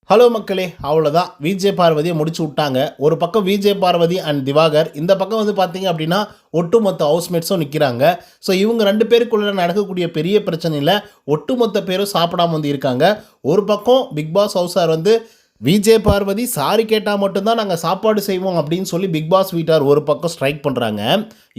Hello மக்களே, அவ்வளோதான். விஜய் பார்வதியை முடிச்சு விட்டாங்க. ஒரு பக்கம் விஜய் பார்வதி அண்ட் திவாகர், இந்த பக்கம் வந்து பார்த்தீங்க அப்படின்னா ஒட்டுமொத்த ஹவுஸ்மேட்ஸும் நிற்கிறாங்க. ஸோ இவங்க 2 பேருக்குள்ள நடக்கக்கூடிய பெரிய பிரச்சனையில் ஒட்டுமொத்த பேரும் சாப்பிடாம வந்து இருக்காங்க. ஒரு பக்கம் பிக் பாஸ் ஹவுஸார் வந்து விஜய் பார்வதி சாரி கேட்டால் மட்டும்தான் நாங்கள் சாப்பாடு செய்வோம் அப்படின்னு சொல்லி பிக் பாஸ் வீட்டார் ஒரு பக்கம் ஸ்ட்ரைக் பண்ணுறாங்க.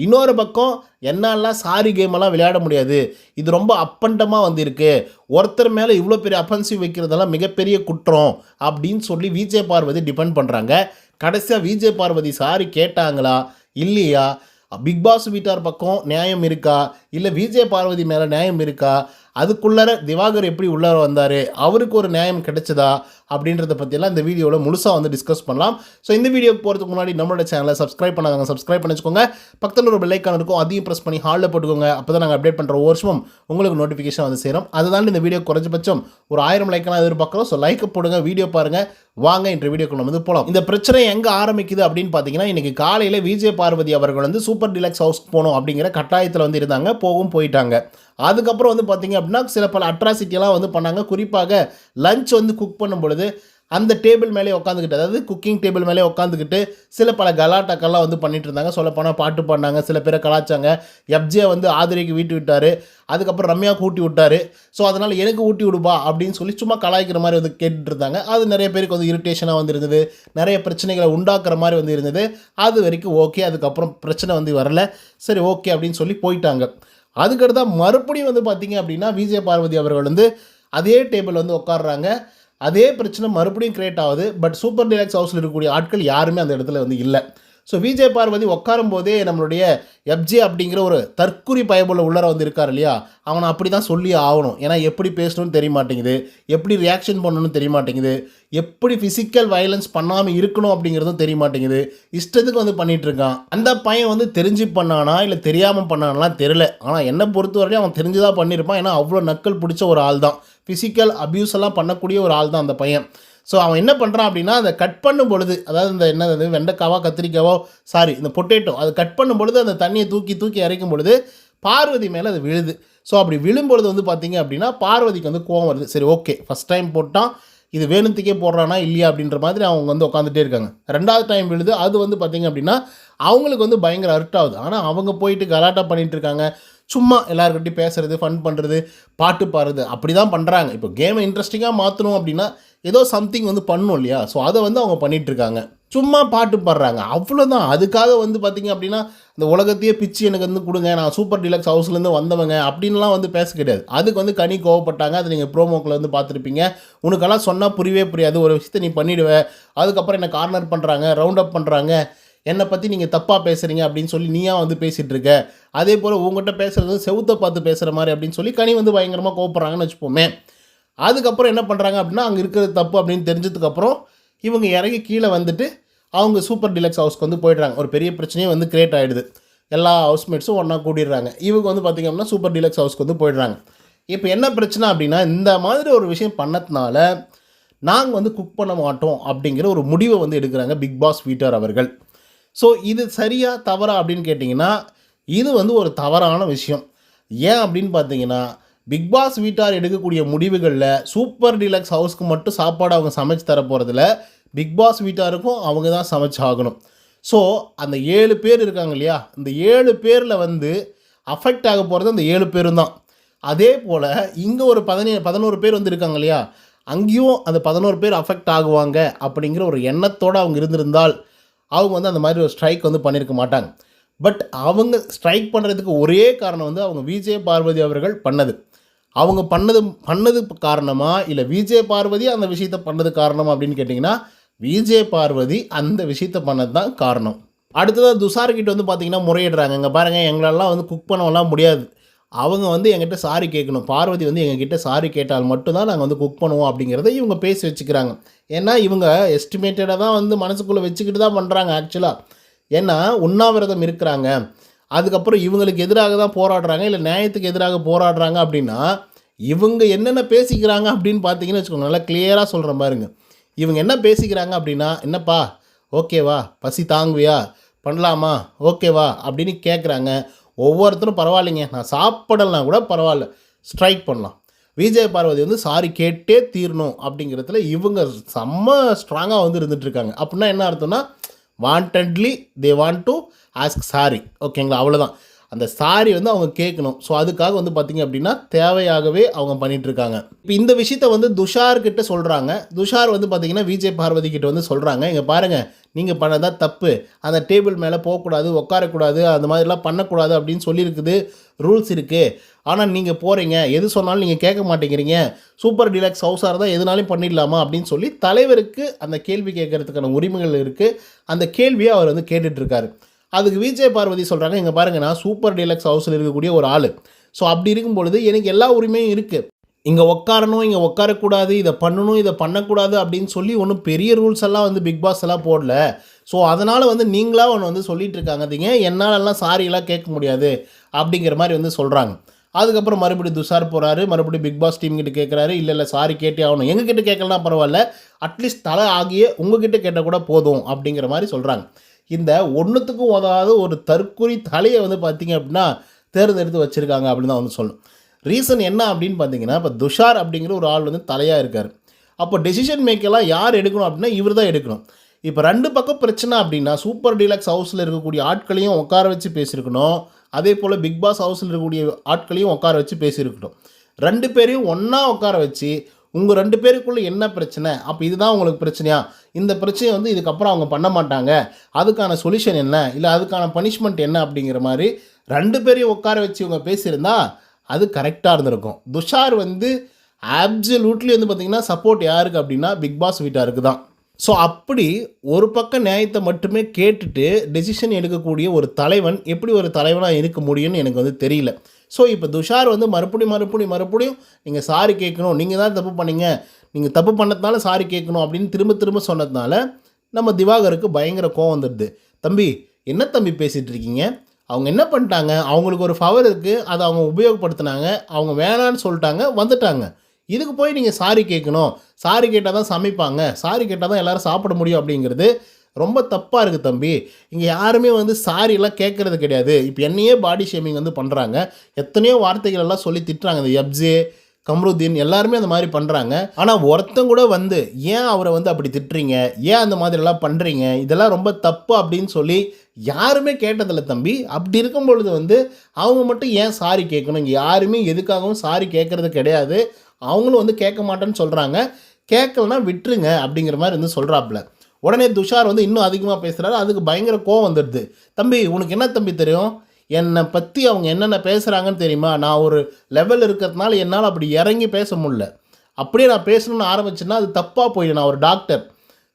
இன்னொரு பக்கம் என்னாலாம் சாரி கேமெல்லாம் விளையாட முடியாது, இது ரொம்ப அப்பண்டமாக வந்திருக்கு, ஒருத்தர் மேலே இவ்வளோ பெரிய அஃபென்சிவ் வைக்கிறதெல்லாம் மிகப்பெரிய குற்றம் அப்படின்னு சொல்லி விஜய் பார்வதி டிபெண்ட் பண்ணுறாங்க. கடைசியாக விஜய் பார்வதி சாரி கேட்டாங்களா இல்லையா, பிக் பாஸ் வீட்டார் பக்கம் நியாயம் இருக்கா இல்லை விஜய் பார்வதி மேலே நியாயம் இருக்கா, அதுக்குள்ளார திவாகர் எப்படி உள்ளார வந்தார், அவருக்கு ஒரு நியாயம் கிடைச்சதா அப்படின்றத பற்றியெல்லாம் இந்த வீடியோவில் முழுசாக வந்து டிஸ்கஸ் பண்ணலாம். ஸோ இந்த வீடியோக்கு போகிறதுக்கு முன்னாடி நம்மளோட சேனலை சப்ஸ்கிரைப் பண்ணாங்க, சப்ஸ்கிரைப் பண்ணி வச்சுக்கோங்க. பக்கத்தில் ஒரு பெல் ஐக்கான் இருக்கும், அதையும் ப்ரெஸ் பண்ணி ஹாலில் போட்டுக்கோங்க. அப்போ தான் நாங்கள் அப்டேட் பண்ணுற ஒவ்வொரு வருஷமும் உங்களுக்கு நோட்டிஃபிகேஷன் வந்து சேரும். அதுதான் இந்த வீடியோ குறைஞ்சபட்சம் ஒரு 1000 லைக்கெல்லாம் எதிர்பார்க்குறோம். ஸோ லைக் போடுங்க, வீடியோ பாருங்கள். வாங்க இன்று வீடியோக்குள்ள வந்து போகலாம். இந்த பிரச்சனை எங்கே ஆரம்பிக்குது அப்படின்னு பார்த்தீங்கன்னா, இன்றைக்கி காலையில் விஜய் பார்வதி அவர்கள் வந்து சூப்பர் டிலக்ஸ் ஹவுஸ்க்கு போகணும் அப்படிங்கிற கட்டாயத்தில் வந்து இருந்தாங்க. போயிட்டாங்க. அதுக்கப்புறம் வந்து பார்த்திங்க அப்படின்னா சில பல அட்ராசிட்டியெல்லாம் வந்து பண்ணாங்க. குறிப்பாக லஞ்ச் வந்து குக் பண்ணும் பொழுது அந்த டேபிள் மேலே உட்காந்துக்கிட்டு, அதாவது குக்கிங் டேபிள் மேலே உட்காந்துக்கிட்டு சில பல கலாட்டாக்கள்லாம் வந்து பண்ணிட்டு இருந்தாங்க. சொல்லப்போனால் பாட்டு பாடினாங்க, சில பேரை கலாச்சாங்க. எப்ஜே வந்து ஆதிரிக்கு வீட்டு விட்டார், அதுக்கப்புறம் ரம்யாவுக்கு ஊட்டி விட்டார். ஸோ அதனால் எனக்கு ஊட்டி விடுப்பா அப்படின்னு சொல்லி சும்மா கலாய்க்கிற மாதிரி வந்து கேட்டுட்டு இருந்தாங்க. அது நிறைய பேருக்கு வந்து இரிட்டேஷனாக வந்து இருந்தது, நிறைய பிரச்சனைகளை உண்டாக்குற மாதிரி வந்து இருந்தது. அது வரைக்கும் ஓகே. அதுக்கப்புறம் பிரச்சனை வந்து வரல, சரி ஓகே அப்படின்னு சொல்லி போயிட்டாங்க. அதுக்கடுத்தா மறுபடியும் வந்து பார்த்திங்க அப்படின்னா விஜய் பார்வதி அவர்கள் வந்து அதே டேபிள் வந்து உட்காடுறாங்க. அதே பிரச்சனை மறுபடியும் கிரியேட் ஆகுது. பட் சூப்பர் டிலக்ஸ் ஹவுஸில் இருக்கக்கூடிய ஆட்கள் யாருமே அந்த இடத்துல வந்து இல்லை. ஸோ விஜய் பார்வதி உட்காரும் போதே நம்மளுடைய எப்ஜே அப்படிங்கிற ஒரு தற்குறி பயபுள்ள உள்ளர வந்து இருக்கார் இல்லையா, அவனை அப்படி தான் சொல்லி ஆகணும். ஏன்னா எப்படி பேசணும்னு தெரிய மாட்டேங்குது, எப்படி ரியாக்ஷன் பண்ணணும்னு தெரிய மாட்டேங்குது, எப்படி ஃபிசிக்கல் வயலன்ஸ் பண்ணாமல் இருக்கணும் அப்படிங்கிறதும் தெரிய மாட்டேங்குது. இஷ்டத்துக்கு வந்து பண்ணிகிட்ருக்கான். அந்த பையன் வந்து தெரிஞ்சு பண்ணானா இல்லை தெரியாமல் பண்ணானாலாம் தெரில. ஆனால் என்னை பொறுத்தவரையிலும் அவன் தெரிஞ்சு தான் பண்ணியிருப்பான். ஏன்னா அவ்வளோ நக்கல் பிடிச்ச ஒரு ஆள் தான், ஃபிசிக்கல் அப்யூஸ் எல்லாம் பண்ணக்கூடிய ஒரு ஆள் தான் அந்த பையன். ஸோ அவன் என்ன பண்ணுறான் அப்படின்னா, அதை கட் பண்ணும் பொழுது, அதாவது இந்த என்னது வெண்டைக்காவோ கத்திரிக்காவோ இந்த பொட்டேட்டோ அதை கட் பண்ணும் பொழுது அந்த தண்ணியை தூக்கி இறைக்கும் பொழுது பார்வதி மேலே அது விழுது. ஸோ அப்படி விழும்பொழுது வந்து பார்த்திங்க அப்படின்னா பார்வதிக்கு வந்து கோவம் வருது. சரி ஓகே, ஃபஸ்ட் டைம் போட்டான், இது வேணுத்துக்கே போடுறானா இல்லையா அப்படின்ற மாதிரி அவங்க வந்து உட்காந்துட்டே இருக்காங்க. 2வது டைம் விழுது, அது வந்து பார்த்திங்க அப்படின்னா அவங்களுக்கு வந்து பயங்கர ஹர்ட் ஆகுது. ஆனால் அவங்க போயிட்டு கலாட்டா பண்ணிகிட்டு இருக்காங்க. சும்மா எல்லாருக்கிட்டையும் பேசுகிறது, ஃபன் பண்ணுறது, பாட்டு பாடுறது, அப்படி தான் பண்ணுறாங்க. இப்போ கேமை இன்ட்ரெஸ்டிங்காக மாற்றணும் அப்படின்னா ஏதோ சம்திங் வந்து பண்ணணும் இல்லையா. ஸோ அதை வந்து அவங்க பண்ணிகிட்ருக்காங்க. சும்மா பாட்டு பாடுறாங்க, அவ்வளோதான். அதுக்காக வந்து பார்த்திங்க அப்படின்னா இந்த உலகத்தையே பிச்சு எனக்கு வந்து கொடுங்க, நான் சூப்பர் டிலக்ஸ் ஹவுஸ்லேருந்து வந்தவங்க அப்படின்லாம் வந்து பேச கிடையாது. அதுக்கு வந்து கனி கோவப்பட்டாங்க. அதை நீங்கள் ப்ரோமோக்கில் வந்து பார்த்துருப்பீங்க. உனக்கெல்லாம் சொன்னால் புரியவே புரியாது, ஒரு விஷயத்தை நீ பண்ணிவிடுவேன், அதுக்கப்புறம் என்னை கார்னர் பண்ணுறாங்க, ரவுண்ட் அப் பண்ணுறாங்க, என்னை பற்றி நீங்கள் தப்பாக பேசுகிறீங்க அப்படின்னு சொல்லி நீயா வந்து பேசிகிட்டு இருக்க, அதே போல் உங்கள்கிட்ட பேசுகிறது செவுத்தை பார்த்து பேசுகிற மாதிரி அப்படின்னு சொல்லி கனி வந்து பயங்கரமாக கோவப்படுறாங்கன்னு வச்சுப்போமே. அதுக்கப்புறம் என்ன பண்ணுறாங்க அப்படின்னா, அங்கே இருக்கிறது தப்பு அப்படின்னு தெரிஞ்சதுக்கப்புறம் இவங்க இறங்கி கீழே வந்துட்டு அவங்க சூப்பர் டிலக்ஸ் ஹவுஸ்க்கு வந்து போயிடுறாங்க. ஒரு பெரிய பிரச்சனையே வந்து கிரியேட் ஆகிடுது. எல்லா ஹவுஸ்மேட்ஸும் ஒன்றா கூடிடுறாங்க. இவங்க வந்து பார்த்திங்க அப்படின்னா சூப்பர் டிலக்ஸ் ஹவுஸ்க்கு வந்து போயிடுறாங்க. இப்போ என்ன பிரச்சனை அப்படின்னா, இந்த மாதிரி ஒரு விஷயம் பண்ணதுனால நாங்கள் வந்து குக் பண்ண மாட்டோம் அப்படிங்கிற ஒரு முடிவை வந்து எடுக்கிறாங்க பிக் பாஸ் வீட்டார் அவர்கள். ஸோ இது சரியா தவறா அப்படின்னு கேட்டிங்கன்னா, இது வந்து ஒரு தவறான விஷயம். ஏன் அப்படின்னு பார்த்தீங்கன்னா, பிக் பாஸ் வீட்டார் எடுக்கக்கூடிய முடிவுகளில் சூப்பர் டிலக்ஸ் ஹவுஸ்க்கு மட்டும் சாப்பாடு அவங்க சமைச்சு தர போகிறதில்ல, பிக் பாஸ் வீட்டாருக்கும் அவங்க தான் சமைச்சு ஆகணும். ஸோ அந்த 7 பேர் இருக்காங்க இல்லையா, இந்த 7 பேரில் வந்து அஃபெக்ட் ஆக போகிறது அந்த 7 பேரும் தான். அதே போல் இங்கே ஒரு 11 பேர் வந்து இருக்காங்க இல்லையா, அங்கேயும் அந்த 11 பேர் அஃபெக்ட் ஆகுவாங்க அப்படிங்கிற ஒரு எண்ணத்தோடு அவங்க இருந்திருந்தால் அவங்க வந்து அந்த மாதிரி ஒரு ஸ்ட்ரைக் வந்து பண்ணியிருக்க மாட்டாங்க. பட் அவங்க ஸ்ட்ரைக் பண்ணுறதுக்கு ஒரே காரணம் வந்து அவங்க விஜய் பார்வதி அவர்கள் பண்ணது. அவங்க பண்ணது காரணமா இல்லை விஜய் பார்வதி அந்த விஷயத்தை பண்ணது காரணமா அப்படின்னு கேட்டிங்கன்னா, விஜய் பார்வதி அந்த விஷயத்தை பண்ணது தான் காரணம். அடுத்ததாக துஷார்கிட்ட வந்து பார்த்திங்கன்னா முறையிடுறாங்க. இங்கே பாருங்கள், எங்களெல்லாம் வந்து குக் பண்ணலாம் முடியாது, அவங்க வந்து எங்கிட்ட சாரி கேட்கணும், பார்வதி வந்து எங்ககிட்ட சாரி கேட்டால் மட்டும்தான் நாங்கள் வந்து குக் பண்ணுவோம் அப்படிங்கிறத இவங்க பேசி வச்சுக்கிறாங்க. ஏன்னா இவங்க எஸ்டிமேட்டடாக தான் வந்து மனசுக்குள்ளே வச்சுக்கிட்டு தான் பண்ணுறாங்க ஆக்சுவலாக. ஏன்னா உண்ணாவிரதம் இருக்கிறாங்க, அதுக்கப்புறம் இவங்களுக்கு எதிராக தான் போராடுறாங்க, இல்லை நியாயத்துக்கு எதிராக போராடுறாங்க அப்படின்னா இவங்க என்னென்ன பேசிக்கிறாங்க அப்படின்னு பார்த்தீங்கன்னு வச்சுக்கோங்க. நல்லா கிளியராக சொல்கிற பாருங்க. இவங்க என்ன பேசிக்கிறாங்க அப்படின்னா, என்னப்பா ஓகேவா, பசி தாங்குவியா, பண்ணலாமா, ஓகேவா அப்படின்னு கேட்குறாங்க. ஒவ்வொருத்தரும் பரவாயில்லைங்க, நான் சாப்பிடலாம் கூட பரவாயில்ல, ஸ்ட்ரைக் பண்ணலாம். விஜய் பார்வதி வந்து சாரி கேட்டே தீரணும் அப்படிங்கிறதுல இவங்க செம்ம ஸ்ட்ராங்காக வந்து இருந்துகிட்ருக்காங்க. அப்படின்னா என்ன அர்த்தம்னா, wantedly they want to ask sorry. ஓகேங்களா, அவ்வளோதான். அந்த சாரி வந்து அவங்க கேட்கணும். ஸோ அதுக்காக வந்து பார்த்திங்க அப்படின்னா தேவையாகவே அவங்க பண்ணிகிட்ருக்காங்க. இப்போ இந்த விஷயத்த வந்து துஷார்கிட்ட சொல்கிறாங்க. துஷார் வந்து பார்த்திங்கன்னா விஜய் பார்வதி கிட்ட வந்து சொல்கிறாங்க, இங்கே பாருங்கள், நீங்கள் பண்ணதான் தப்பு, அந்த டேபிள் மேலே போகக்கூடாது, உட்காரக்கூடாது, அந்த மாதிரிலாம் பண்ணக்கூடாது அப்படின்னு சொல்லியிருக்குது, ரூல்ஸ் இருக்குது. ஆனால் நீங்கள் போகிறீங்க, எது சொன்னாலும் நீங்கள் கேட்க மாட்டேங்கிறீங்க, சூப்பர் டீலக்ஸ் ஹவுஸாக இருந்தால் எதுனாலும் பண்ணிடலாமா அப்படின்னு சொல்லி தலைவருக்கு அந்த கேள்வி கேட்கறதுக்கான உரிமைகள் இருக்குது. அந்த கேள்வியை அவர் வந்து கேட்டுட்ருக்காரு. அதுக்கு விஜய் பார்வதி சொல்கிறாங்க, இங்கே பாருங்கள், நான் சூப்பர் டீலக்ஸ் ஹவுஸில் இருக்கக்கூடிய ஒரு ஆள். ஸோ அப்படி இருக்கும் பொழுது எனக்கு எல்லா உரிமையும் இருக்குது. இங்கே உட்காரணும், இங்கே உட்காரக்கூடாது, இதை பண்ணணும், இதை பண்ணக்கூடாது அப்படின்னு சொல்லி ஒன்றும் பெரிய ரூல்ஸ் எல்லாம் வந்து பிக் பாஸ் எல்லாம் போடல. ஸோ அதனால் வந்து நீங்களாக ஒன்று வந்து சொல்லிகிட்டு இருக்காங்க, என்னாலெல்லாம் சாரியெல்லாம் கேட்க முடியாது அப்படிங்கிற மாதிரி வந்து சொல்கிறாங்க. அதுக்கப்புறம் மறுபடியும் துஷார் போகிறாரு, மறுபடியும் பிக் பாஸ் டீம் கிட்ட கேட்குறாரு, இல்லை சாரி கேட்டே ஆகணும், எங்ககிட்ட கேட்கலாம் பரவாயில்ல, அட்லீஸ்ட் தலை ஆகிய உங்ககிட்ட கேட்டால் கூட போதும் அப்படிங்கிற மாதிரி சொல்கிறாங்க. இந்த ஒன்றுத்துக்கும் உதவாத ஒரு தற்குறி தலையை வந்து பார்த்திங்க அப்படின்னா தேர்ந்தெடுத்து வச்சுருக்காங்க அப்படின்னு தான் வந்து சொல்லணும். ரீசன் என்ன அப்படின்னு பார்த்தீங்கன்னா, இப்போ துஷார் அப்படிங்கிற ஒரு ஆள் வந்து தலையாக இருக்கார். அப்போ டெசிஷன் மேக்கெல்லாம் யார் எடுக்கணும் அப்படின்னா இவர் தான் எடுக்கணும். இப்போ 2 பக்கம் பிரச்சனை அப்படின்னா சூப்பர் டீலக்ஸ் ஹவுஸில் இருக்கக்கூடிய ஆட்களையும் உட்கார வச்சு பேசியிருக்கணும், அதே போல் பிக் பாஸ் ஹவுஸில் இருக்கக்கூடிய ஆட்களையும் உட்கார வச்சு பேசியிருக்கணும். 2 பேரையும் ஒன்றா உட்கார வச்சு உங்கள் 2 பேருக்குள்ளே என்ன பிரச்சனை, அப்போ இதுதான் உங்களுக்கு பிரச்சனையா, இந்த பிரச்சனையை வந்து இதுக்கப்புறம் அவங்க பண்ண மாட்டாங்க, அதுக்கான சொல்யூஷன் என்ன, இல்லை அதுக்கான பனிஷ்மெண்ட் என்ன அப்படிங்கிற மாதிரி 2 பேரையும் உட்கார வச்சு இவங்க பேசியிருந்தா அது கரெக்டாக இருந்திருக்கும். துஷார் வந்து ஆப்சல்யூட்லி வந்து பார்த்திங்கன்னா சப்போர்ட் யாருக்கு அப்படின்னா பிக் பாஸ் வீட்டாருக்கு தான். ஸோ அப்படி ஒரு பக்கம் நியாயத்தை மட்டுமே கேட்டுட்டு டெசிஷன் எடுக்கக்கூடிய ஒரு தலைவன் எப்படி ஒரு தலைவனாக இருக்க முடியும்னு எனக்கு வந்து தெரியல. ஸோ இப்போ துஷார் வந்து மறுபடியும் நீங்கள் சாரி கேட்கணும், நீங்கள் தான் தப்பு பண்ணீங்க, நீங்கள் தப்பு பண்ணதுனால சாரி கேட்கணும் அப்படின்னு திரும்ப சொன்னதுனால நம்ம திவாகருக்கு பயங்கர கோவம் வந்துடுது. தம்பி, என்ன தம்பி பேசிகிட்டு இருக்கீங்க, அவங்க என்ன பண்ணிட்டாங்க, அவங்களுக்கு ஒரு பவர் இருக்குது, அதை அவங்க உபயோகப்படுத்தினாங்க, அவங்க வேணான்னு சொல்லிட்டாங்க, வந்துட்டாங்க, இதுக்கு போய் நீங்கள் சாரி கேட்கணும், சாரி கேட்டால் தான் சமைப்பாங்க, சாரி கேட்டால் தான் எல்லோரும் சாப்பிட முடியும் அப்படிங்கிறது ரொம்ப தப்பாக இருக்குது தம்பி. இங்கே யாருமே வந்து சாரியெல்லாம் கேட்குறது கிடையாது. இப்போ என்னையே பாடி ஷேமிங் வந்து பண்ணுறாங்க, எத்தனையோ வார்த்தைகள் எல்லாம் சொல்லி திட்டுறாங்க. இந்த எப்ஜே, கம்ருதீன் எல்லாருமே அந்த மாதிரி பண்ணுறாங்க. ஆனால் ஒருத்தங்க கூட வந்து ஏன் அவரை வந்து அப்படி திட்டுறீங்க, ஏன் அந்த மாதிரிலாம் பண்ணுறீங்க, இதெல்லாம் ரொம்ப தப்பு அப்படின்னு சொல்லி யாருமே கேட்டதில்லை தம்பி. அப்படி இருக்கும் பொழுது வந்து அவங்க மட்டும் ஏன் சாரி கேட்கணும், இங்கே யாருமே எதுக்காகவும் சாரி கேட்குறது கிடையாது, அவங்களும் வந்து கேட்க மாட்டேன்னு சொல்கிறாங்க, கேட்கலன்னா விட்டுருங்க அப்படிங்கிற மாதிரி வந்து சொல்கிறாப்புல. உடனே துஷார் வந்து இன்னும் அதிகமாக பேசுகிறாரு. அதுக்கு பயங்கர கோவம் வந்துடுது. தம்பி, உனக்கு என்ன தம்பி தெரியும், என்னை பற்றி அவங்க என்னென்ன பேசுகிறாங்கன்னு தெரியுமா, நான் ஒரு லெவல் இருக்கிறதுனால என்னால் அப்படி இறங்கி பேச முடியல, அப்படியே நான் பேசணும்னு ஆரம்பிச்சேன்னா அது தப்பாக போயிடும், நான் ஒரு டாக்டர்,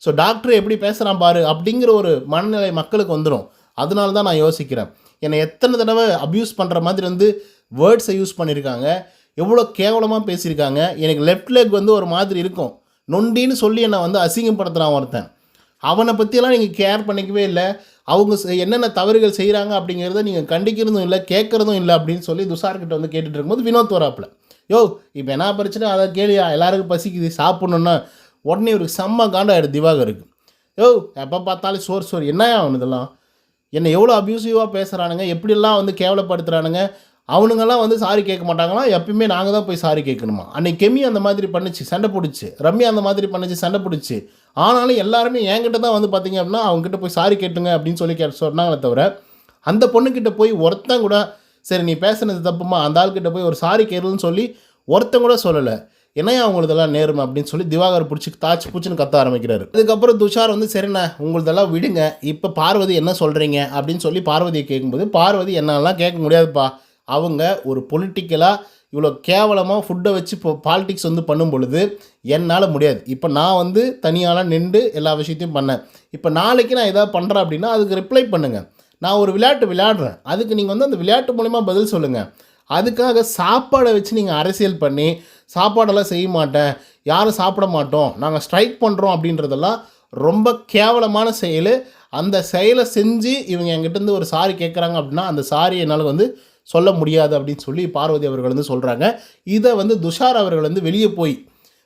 ஸோ டாக்டர் எப்படி பேசுகிறான் பாரு அப்படிங்கிற ஒரு மனநிலை மக்களுக்கு வந்துடும். அதனால தான் நான் யோசிக்கிறேன், என்னை எத்தனை தடவை அப்யூஸ் பண்ணுற மாதிரி வந்து வேர்ட்ஸை யூஸ் பண்ணியிருக்காங்க, எவ்வளோ கேவலமாக பேசியிருக்காங்க, எனக்கு லெஃப்ட் லெக் வந்து ஒரு மாதிரி இருக்கும், நொண்டின்னு சொல்லி என்னை வந்து அசிங்கப்படுத்துகிறான் ஒருத்தன், அவனை பற்றியெல்லாம் நீங்கள் கேர் பண்ணிக்கவே இல்லை, அவங்க என்னென்ன தவறுகள் செய்கிறாங்க அப்படிங்கிறத நீங்கள் கண்டிக்கிறதும் இல்லை, கேட்குறதும் இல்லை அப்படின்னு சொல்லி துஷார்கிட்ட வந்து கேட்டுட்டு இருக்கும்போது வினோத் வராப்பில், யோ இப்போ என்ன பிரச்சனை அதை கேளியா, எல்லாருக்கும் பசிக்குது சாப்பிட்ணுன்னா, உடனே இவருக்கு செம்ம காண்டாயிடும் திவாகருக்கு. யோ எப்போ பார்த்தாலும் சோறு என்னையா அவனுதெல்லாம், என்னை எவ்வளோ அப்யூசிவாக பேசுகிறானுங்க, எப்படிலாம் வந்து கேவலப்படுத்துகிறானுங்க, அவனுங்கெல்லாம் வந்து சாரி கேட்க மாட்டாங்களாம், எப்பயுமே நாங்கள் தான் போய் சாரி கேட்கணுமா, அன்னைக்கு கெமி அந்த மாதிரி பண்ணிச்சு சண்டை பிடிச்சி, ரம்யா அந்த மாதிரி பண்ணிச்சு சண்டை பிடிச்சி, ஆனாலும் எல்லாருமே என்கிட்ட தான் வந்து பார்த்திங்க அப்படின்னா அவங்ககிட்ட போய் சாரி கேட்டுங்க அப்படின்னு சொல்லி சொன்னாங்களே தவிர, அந்த பொண்ணுக்கிட்ட போய் ஒருத்தன் கூட சரி நீ பேசுனது தப்புமா, அந்த ஆள்கிட்ட போய் ஒரு சாரி கேளுன்னு சொல்லி ஒருத்தன் கூட சொல்லலை. என்னையா அவங்களதெல்லாம் நேர்மை அப்படின்னு சொல்லி திவாகர் பிடிச்சி தாச்சு பூச்சின்னு கத்த ஆரம்பிக்கிறாரு. அதுக்கப்புறம் துஷார் வந்து சரிண்ணா உங்களதெல்லாம் விடுங்க, இப்போ பார்வதி என்ன சொல்கிறீங்க அப்படின்னு சொல்லி பார்வதியை கேட்கும்போது, பார்வதி என்னெல்லாம் கேட்க முடியாதுப்பா, அவங்க ஒரு பொலிட்டிக்கலாக இவ்வளோ கேவலமாக ஃபுட்டை வச்சு இப்போ பாலிடிக்ஸ் வந்து பண்ணும் பொழுது என்னால் முடியாது, இப்போ நான் வந்து தனியாலாம் நின்று எல்லா விஷயத்தையும் பண்ணேன், இப்போ நாளைக்கு நான் எதாவது பண்ணுறேன் அப்படின்னா அதுக்கு ரிப்ளை பண்ணுங்கள், நான் ஒரு விளையாட்டு விளையாடுறேன், அதுக்கு நீங்கள் வந்து அந்த விளையாட்டு மூலிமா பதில் சொல்லுங்கள், அதுக்காக சாப்பாடை வச்சு நீங்கள் அரசியல் பண்ணி சாப்பாடெல்லாம் செய்ய மாட்டேன், யாரும் சாப்பிட மாட்டோம், நாங்கள் ஸ்ட்ரைக் பண்ணுறோம் அப்படின்றதெல்லாம் ரொம்ப கேவலமான செயல். அந்த செயலை செஞ்சு இவங்க என்கிட்டேருந்து ஒரு சாரி கேட்குறாங்க அப்படின்னா அந்த சாரி என்னால் வந்து சொல்ல முடியாது அப்படின்னு சொல்லி பார்வதி அவர்கள் வந்து சொல்கிறாங்க. இதை வந்து துஷார் அவர்கள் வந்து வெளியே போய்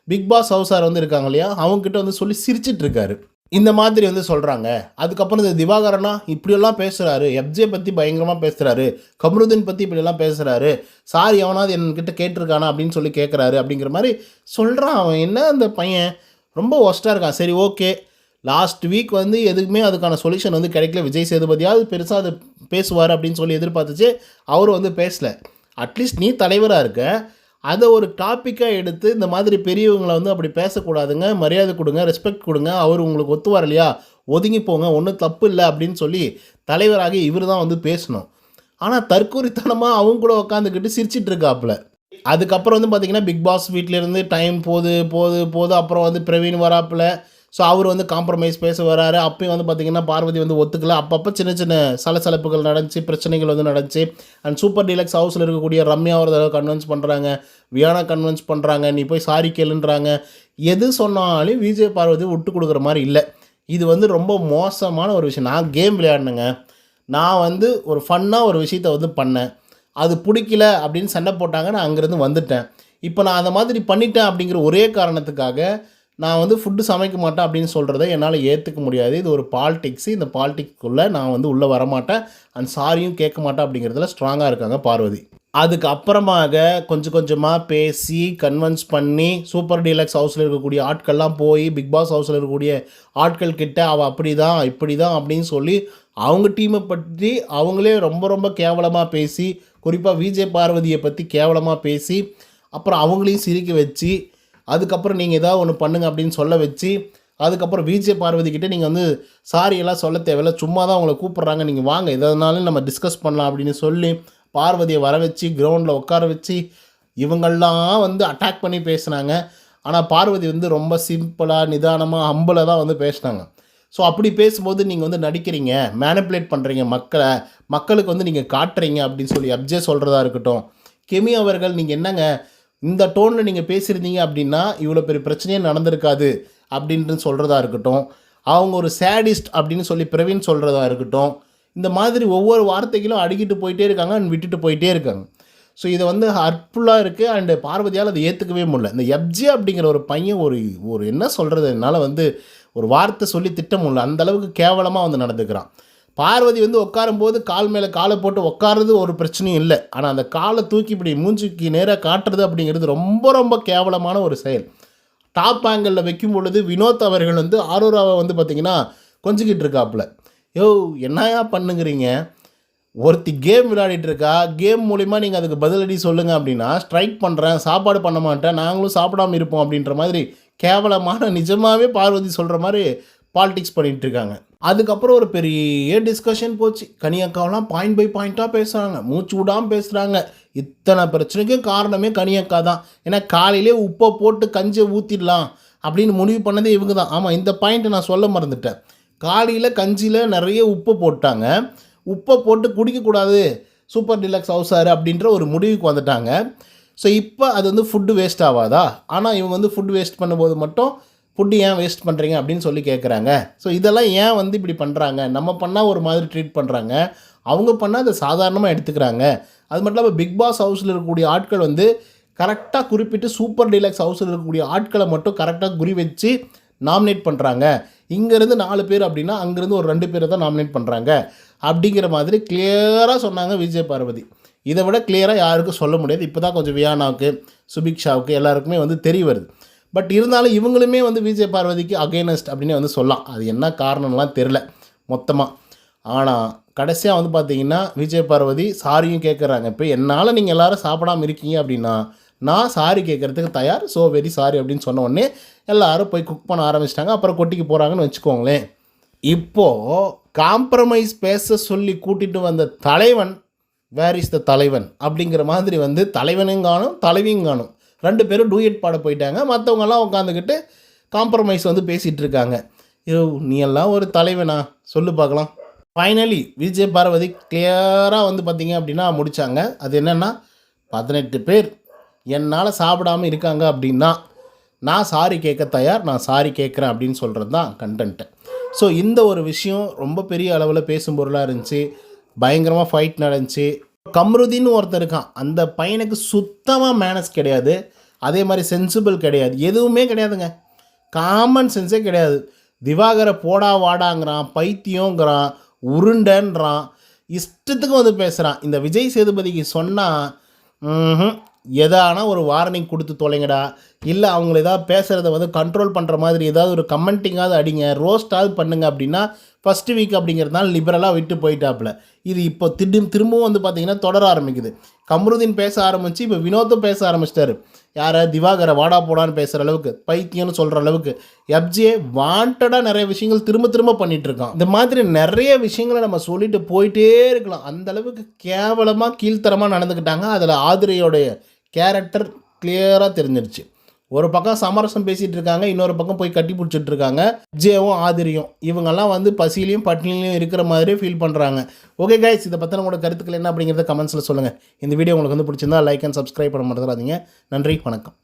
பிக் பாஸ் ஹவுஸார் வந்து இருக்காங்க இல்லையா, அவங்ககிட்ட வந்து சொல்லி சிரிச்சிட்ருக்காரு. இந்த மாதிரி வந்து சொல்கிறாங்க. அதுக்கப்புறம் இந்த திவாகரனா இப்படியெல்லாம் பேசுகிறாரு, எஃப்ஜே பற்றி பயங்கரமாக பேசுகிறாரு, கம்ருதீன் பற்றி இப்படியெல்லாம் பேசுகிறாரு, சாரி எவனாவது என்கிட்ட கேட்டிருக்கானா அப்படின்னு சொல்லி கேட்குறாரு அப்படிங்கிற மாதிரி சொல்கிறான். அவன் என்ன அந்த பையன் ரொம்ப ஒஸ்ட்டாக இருக்கான். சரி ஓகே, லாஸ்ட் வீக் வந்து எதுக்குமே அதுக்கான சொல்யூஷன் வந்து கிடைக்கல. விஜய் சேதுபதியாவது பெருசாக அது பேசுவார் அப்படின்னு சொல்லி எதிர்பார்த்துச்சு, அவரும் வந்து பேசலை. அட்லீஸ்ட் நீ தலைவராக இருக்க, அதை ஒரு டாப்பிக்காக எடுத்து இந்த மாதிரி பெரியவங்களை வந்து அப்படி பேசக்கூடாதுங்க, மரியாதை கொடுங்க, ரெஸ்பெக்ட் கொடுங்க, அவர் உங்களுக்கு ஒத்து வரலையா ஒதுங்கி போங்க, ஒன்றும் தப்பு இல்லை அப்படின்னு சொல்லி தலைவராகி இவர் தான் வந்து பேசணும். ஆனால் தற்கொலைத்தனமாக அவங்க கூட உட்காந்துக்கிட்டு சிரிச்சிட்டு இருக்காப்புல. அதுக்கப்புறம் வந்து பார்த்திங்கன்னா பிக் பாஸ் வீட்டிலேருந்து டைம் போகுது போகுது போகுது. அப்புறம் வந்து பிரவீன் வராப்புல. ஸோ அவர் வந்து காம்ப்ரமைஸ் பேச வராரு. அப்பயும் வந்து பார்த்திங்கன்னா பார்வதி வந்து ஒத்துக்கல. அப்பப்போ சின்ன சின்ன சலசலப்புகள் நடந்துச்சு, பிரச்சனைகள் வந்து நடந்துச்சு. அண்ட் சூப்பர் டீலக்ஸ் ஹவுஸில் இருக்கக்கூடிய ரம்யா ஒரு தடவை கன்வின்ஸ் பண்ணுறாங்க, வியானா கன்வின்ஸ் பண்ணுறாங்க, நீ போய் சாரி கேளுன்றாங்க. எது சொன்னாலும் விஜய் பார்வதி விட்டு கொடுக்குற மாதிரி இல்லை. இது வந்து ரொம்ப மோசமான ஒரு விஷயம். நான் கேம் விளையாடினேங்க, நான் வந்து ஒரு ஃபன்னாக ஒரு விஷயத்தை வந்து பண்ணேன், அது பிடிக்கல அப்படின்னு சண்டை போட்டாங்க, நான் அங்கேருந்து வந்துட்டேன். இப்போ நான் அந்த மாதிரி பண்ணிட்டேன் அப்படிங்கிற ஒரே காரணத்துக்காக நான் வந்து ஃபுட்டு சமைக்க மாட்டேன் அப்படின்னு சொல்கிறத என்னால் ஏற்றுக்க முடியாது. இது ஒரு பாலிடிக்ஸு. இந்த பாலிடிக்ஸ்குள்ளே நான் வந்து உள்ளே வரமாட்டேன், அண்ட் சாரியும் கேட்க மாட்டேன் அப்படிங்கிறதுல ஸ்ட்ராங்காக இருக்காங்க பார்வதி. அதுக்கு அப்புறமாக கொஞ்சம் கொஞ்சமாக பேசி கன்வின்ஸ் பண்ணி சூப்பர் டீலக்ஸ் ஹவுஸில் இருக்கக்கூடிய ஆட்கள்லாம் போய் பிக் பாஸ் ஹவுஸில் இருக்கக்கூடிய ஆட்கள் கிட்ட அவள் அப்படி தான் இப்படி தான் அப்படின்னு சொல்லி அவங்க டீமை பற்றி அவங்களே ரொம்ப ரொம்ப கேவலமாக பேசி, குறிப்பாக விஜய் பார்வதியை பற்றி கேவலமாக பேசி, அப்புறம் அவங்களையும் சிரிக்க வச்சு, அதுக்கப்புறம் நீங்கள் ஏதாவது ஒன்று பண்ணுங்க அப்படின்னு சொல்ல வச்சு, அதுக்கப்புறம் விஜய் பார்வதிக்கிட்டே நீங்கள் வந்து சாரி எல்லாம் சொல்ல தேவையில்ல, சும்மா தான் அவங்கள கூப்பிட்றாங்க, நீங்கள் வாங்க எதனாலும் நம்ம டிஸ்கஸ் பண்ணலாம் அப்படின்னு சொல்லி பார்வதியை வர வச்சு கிரவுண்டில் உட்கார வச்சு இவங்கள்லாம் வந்து அட்டாக் பண்ணி பேசுனாங்க. ஆனால் பார்வதி வந்து ரொம்ப சிம்பிளாக நிதானமாக ஹம்பிளாக தான் வந்து பேசினாங்க. ஸோ அப்படி பேசும்போது நீங்கள் வந்து நடிக்கிறீங்க, மேனிப்புலேட் பண்ணுறீங்க மக்களை, மக்களுக்கு வந்து நீங்கள் காட்டுறீங்க அப்படின்னு சொல்லி எஃப்ஜே சொல்கிறதா இருக்கட்டும். கெமி அவர்கள் நீங்கள் என்னங்க இந்த டோனில் நீங்கள் பேசியிருந்தீங்க அப்படின்னா இவ்வளோ பெரிய பிரச்சனையே நடந்திருக்காது அப்படின்ட்டு சொல்கிறதா இருக்கட்டும். அவங்க ஒரு சேடிஸ்ட் அப்படின்னு சொல்லி பிரவீன் சொல்கிறதா இருக்கட்டும். இந்த மாதிரி ஒவ்வொரு வார்த்தைகளும் அடுக்கிட்டு போயிட்டே இருக்காங்க அண்ட் விட்டுட்டு போயிட்டே இருக்காங்க. ஸோ இதை வந்து ஹர்ட்ஃபுல்லாக இருக்குது அண்டு பார்வதியால் அதை ஏற்றுக்கவே முடியல. இந்த எஃப்ஜே அப்படிங்கிற ஒரு பையன் ஒரு என்ன சொல்கிறது, என்னால் வந்து ஒரு வார்த்தை சொல்லி திட்ட முடியல, அந்தளவுக்கு கேவலமாக வந்து நடந்துக்கிறான். பார்வதி வந்து உட்காரும்போது கால் மேலே காலை போட்டு உட்காருறது ஒரு பிரச்சனையும் இல்லை, ஆனால் அந்த காலை தூக்கி இப்படி மூஞ்சிக்கு நேராக காட்டுறது அப்படிங்கிறது ரொம்ப ரொம்ப கேவலமான ஒரு செயல். டாப் ஆங்கிளில் வைக்கும் பொழுது வினோத் அவர்கள் வந்து ஆரோராவை வந்து பார்த்திங்கன்னா கொஞ்சிக்கிட்டு இருக்காப்புல. யோ என்னையா பண்ணுங்கிறீங்க, ஒருத்தி கேம் விளையாடிட்டு இருக்கா, கேம் மூலிமா நீங்கள் அதுக்கு பதிலடி சொல்லுங்கள் அப்படின்னா ஸ்ட்ரைக் பண்ணுறேன், சாப்பாடு பண்ண மாட்டேன், நாங்களும் சாப்பிடாமல் இருப்போம் அப்படின்ற மாதிரி கேவலமான நிஜமாகவே பார்வதி சொல்கிற மாதிரி பாலிடிக்ஸ் பண்ணிகிட்டு இருக்காங்க. அதுக்கப்புறம் ஒரு பெரிய டிஸ்கஷன் போச்சு. கனியக்காவெலாம் பாயிண்ட் பை பாயிண்ட்டாக பேசுகிறாங்க, மூச்சு விடாமல் பேசுகிறாங்க. இத்தனை பிரச்சனைக்கும் காரணமே கனியக்கா தான். ஏன்னா காலையிலே உப்பை போட்டு கஞ்சியை ஊற்றிடலாம் அப்படின்னு முடிவு பண்ணதே இவங்க தான். ஆமாம், இந்த பாயிண்ட்டை நான் சொல்ல மறந்துட்டேன். காலையில் கஞ்சியில் நிறைய உப்பு போட்டாங்க, உப்பை போட்டு குடிக்கக்கூடாது சூப்பர் டீலக்ஸ் ஹவுஸார் அப்படின்ற ஒரு முடிவுக்கு வந்துட்டாங்க. ஸோ இப்போ அது வந்து ஃபுட்டு வேஸ்ட் ஆகாதா? ஆனால் இவங்க வந்து ஃபுட்டு வேஸ்ட் பண்ணும்போது மட்டும் ஃபுட்டு ஏன் வேஸ்ட் பண்ணுறீங்க அப்படின்னு சொல்லி கேட்குறாங்க. ஸோ இதெல்லாம் ஏன் வந்து இப்படி பண்ணுறாங்க? நம்ம பண்ணால் ஒரு மாதிரி ட்ரீட் பண்ணுறாங்க, அவங்க பண்ணால் அதை சாதாரணமாக எடுத்துக்கிறாங்க. அது மட்டும் இல்லாமல் பிக் பாஸ் ஹவுஸில் இருக்கக்கூடிய ஆட்கள் வந்து கரெக்டாக குறிப்பிட்டு சூப்பர் டீலக்ஸ் ஹவுஸில் இருக்கக்கூடிய ஆட்களை மட்டும் கரெக்டாக குறி வச்சு நாமினேட் பண்ணுறாங்க. இங்கேருந்து 4 பேர் அப்படின்னா அங்கேருந்து ஒரு 2 பேரை தான் நாமினேட் பண்ணுறாங்க அப்படிங்கிற மாதிரி கிளியராக சொன்னாங்க விஜய் பார்வதி. இதை விட கிளியராக யாருக்கும் சொல்ல முடியாது. இப்போ தான் கொஞ்சம் வியானாவுக்கு, சுபிக்ஷாவுக்கு எல்லாருக்குமே வந்து தெரிய வருது. பட் இருந்தாலும் இவங்களுமே வந்து விஜய் பார்வதிக்கு அகெய்னஸ்ட் அப்படின்னு வந்து சொல்லலாம். அது என்ன காரணம்லாம் தெரில மொத்தமாக. ஆனால் கடைசியாக வந்து பார்த்திங்கன்னா விஜய் பார்வதி சாரியும் கேட்குறாங்க. இப்போ என்னால் நீங்கள் எல்லோரும் சாப்பிடாமல் இருக்கீங்க அப்படின்னா நான் சாரி கேட்குறதுக்கு தயார், ஸோ வெரி சாரி அப்படின்னு சொன்ன உடனே எல்லோரும் போய் குக் பண்ண ஆரம்பிச்சிட்டாங்க. அப்புறம் கொட்டிக்கு போகிறாங்கன்னு வச்சுக்கோங்களேன். இப்போது காம்ப்ரமைஸ் பேச சொல்லி கூட்டிகிட்டு வந்த தலைவன் வேர் இஸ் த தலைவன் அப்படிங்கிற மாதிரி வந்து தலைவனும் காணும் தலைவியும் காணும், 2 பேரும் டூயட் பாட போயிட்டாங்க. மற்றவங்கெல்லாம் உட்காந்துக்கிட்டு காம்ப்ரமைஸ் வந்து பேசிகிட்டு இருக்காங்க. ஐயோ நீ எல்லாம் ஒரு தலைவனா சொல்லு பார்க்கலாம். ஃபைனலி விஜய் பார்வதி கிளியராக வந்து பார்த்திங்க அப்படின்னா முடித்தாங்க. அது என்னென்னா 18 பேர் என்னால் சாப்பிடாமல் இருக்காங்க அப்படின்னா நான் சாரி கேட்க தயார், நான் சாரி கேட்குறேன் அப்படின்னு சொல்கிறது தான் கண்டென்ட்டு. ஸோ இந்த ஒரு விஷயம் ரொம்ப பெரிய அளவில் பேசும் பொருளாக இருந்துச்சு. பயங்கரமாக ஃபைட் நடந்துச்சு. கம்ருதீன்னு ஒருத்தர் இருக்கான், அந்த பையனுக்கு சுத்தமாக மேனஸ் கிடையாது, அதே மாதிரி சென்சிபிள் கிடையாது, எதுவுமே கிடையாதுங்க, காமன் சென்ஸே கிடையாது. திவாகரை போடா வாடாங்கிறான், பைத்தியங்கிறான், உருண்டன்றான், இஷ்டத்துக்கு வந்து பேசுகிறான். இந்த விஜய் சேதுபதிக்கு சொன்னால் எதானா ஒரு வார்னிங் கொடுத்து தொலைங்கடா, இல்லை அவங்கள ஏதாவது பேசுகிறத வந்து கண்ட்ரோல் பண்ணுற மாதிரி ஏதாவது ஒரு கமெண்டிங்காவது அடிங்க, ரோஸ்டாவது பண்ணுங்க அப்படின்னா ஃபஸ்ட்டு வீக் அப்படிங்கிறதுனால லிபரலாக விட்டு போயிட்டாப்புல. இது இப்போ திரும்பவும் வந்து பார்த்திங்கன்னா தொடர ஆரம்பிக்குது. கம்ருதீன் பேச ஆரம்பித்து இப்போ வினோத்தும் பேச ஆரம்பிச்சிட்டாரு. யாரை? திவாகரை வாடா போடான்னு பேசுகிற அளவுக்கு, பைத்தியம்னு சொல்கிற அளவுக்கு. எஃப்ஜே வாண்டடாக நிறைய விஷயங்கள் திரும்ப பண்ணிகிட்ருக்கான். இந்த மாதிரி நிறைய விஷயங்களை நம்ம சொல்லிட்டு போயிட்டே இருக்கலாம். அந்தளவுக்கு கேவலமாக கீழ்த்தரமாக நடந்துக்கிட்டாங்க. அதில் ஆதிரையோடைய கேரக்டர் கிளியராக தெரிஞ்சிருச்சு. ஒரு பக்கம் சமரசம் பேசிகிட்டு இருக்காங்க, இன்னொரு பக்கம் போய் கட்டி பிடிச்சிட்டு இருக்காங்க. ஜேவும் ஆதிரியும் இவங்கெல்லாம் வந்து பசியிலையும் பட்டினிலையும் இருக்கிற மாதிரியே ஃபீல் பண்ணுறாங்க. ஓகே கைஸ், இதை பற்றின உங்களோட கருத்துக்கள் என்ன அப்படிங்கிறத கமெண்ட்ஸில் சொல்லுங்கள். இந்த வீடியோ உங்களுக்கு வந்து பிடிச்சிருந்தா லைக் அண்ட் சப்ஸ்கிரைப் பண்ண மறந்துடாதீங்க. நன்றி, வணக்கம்.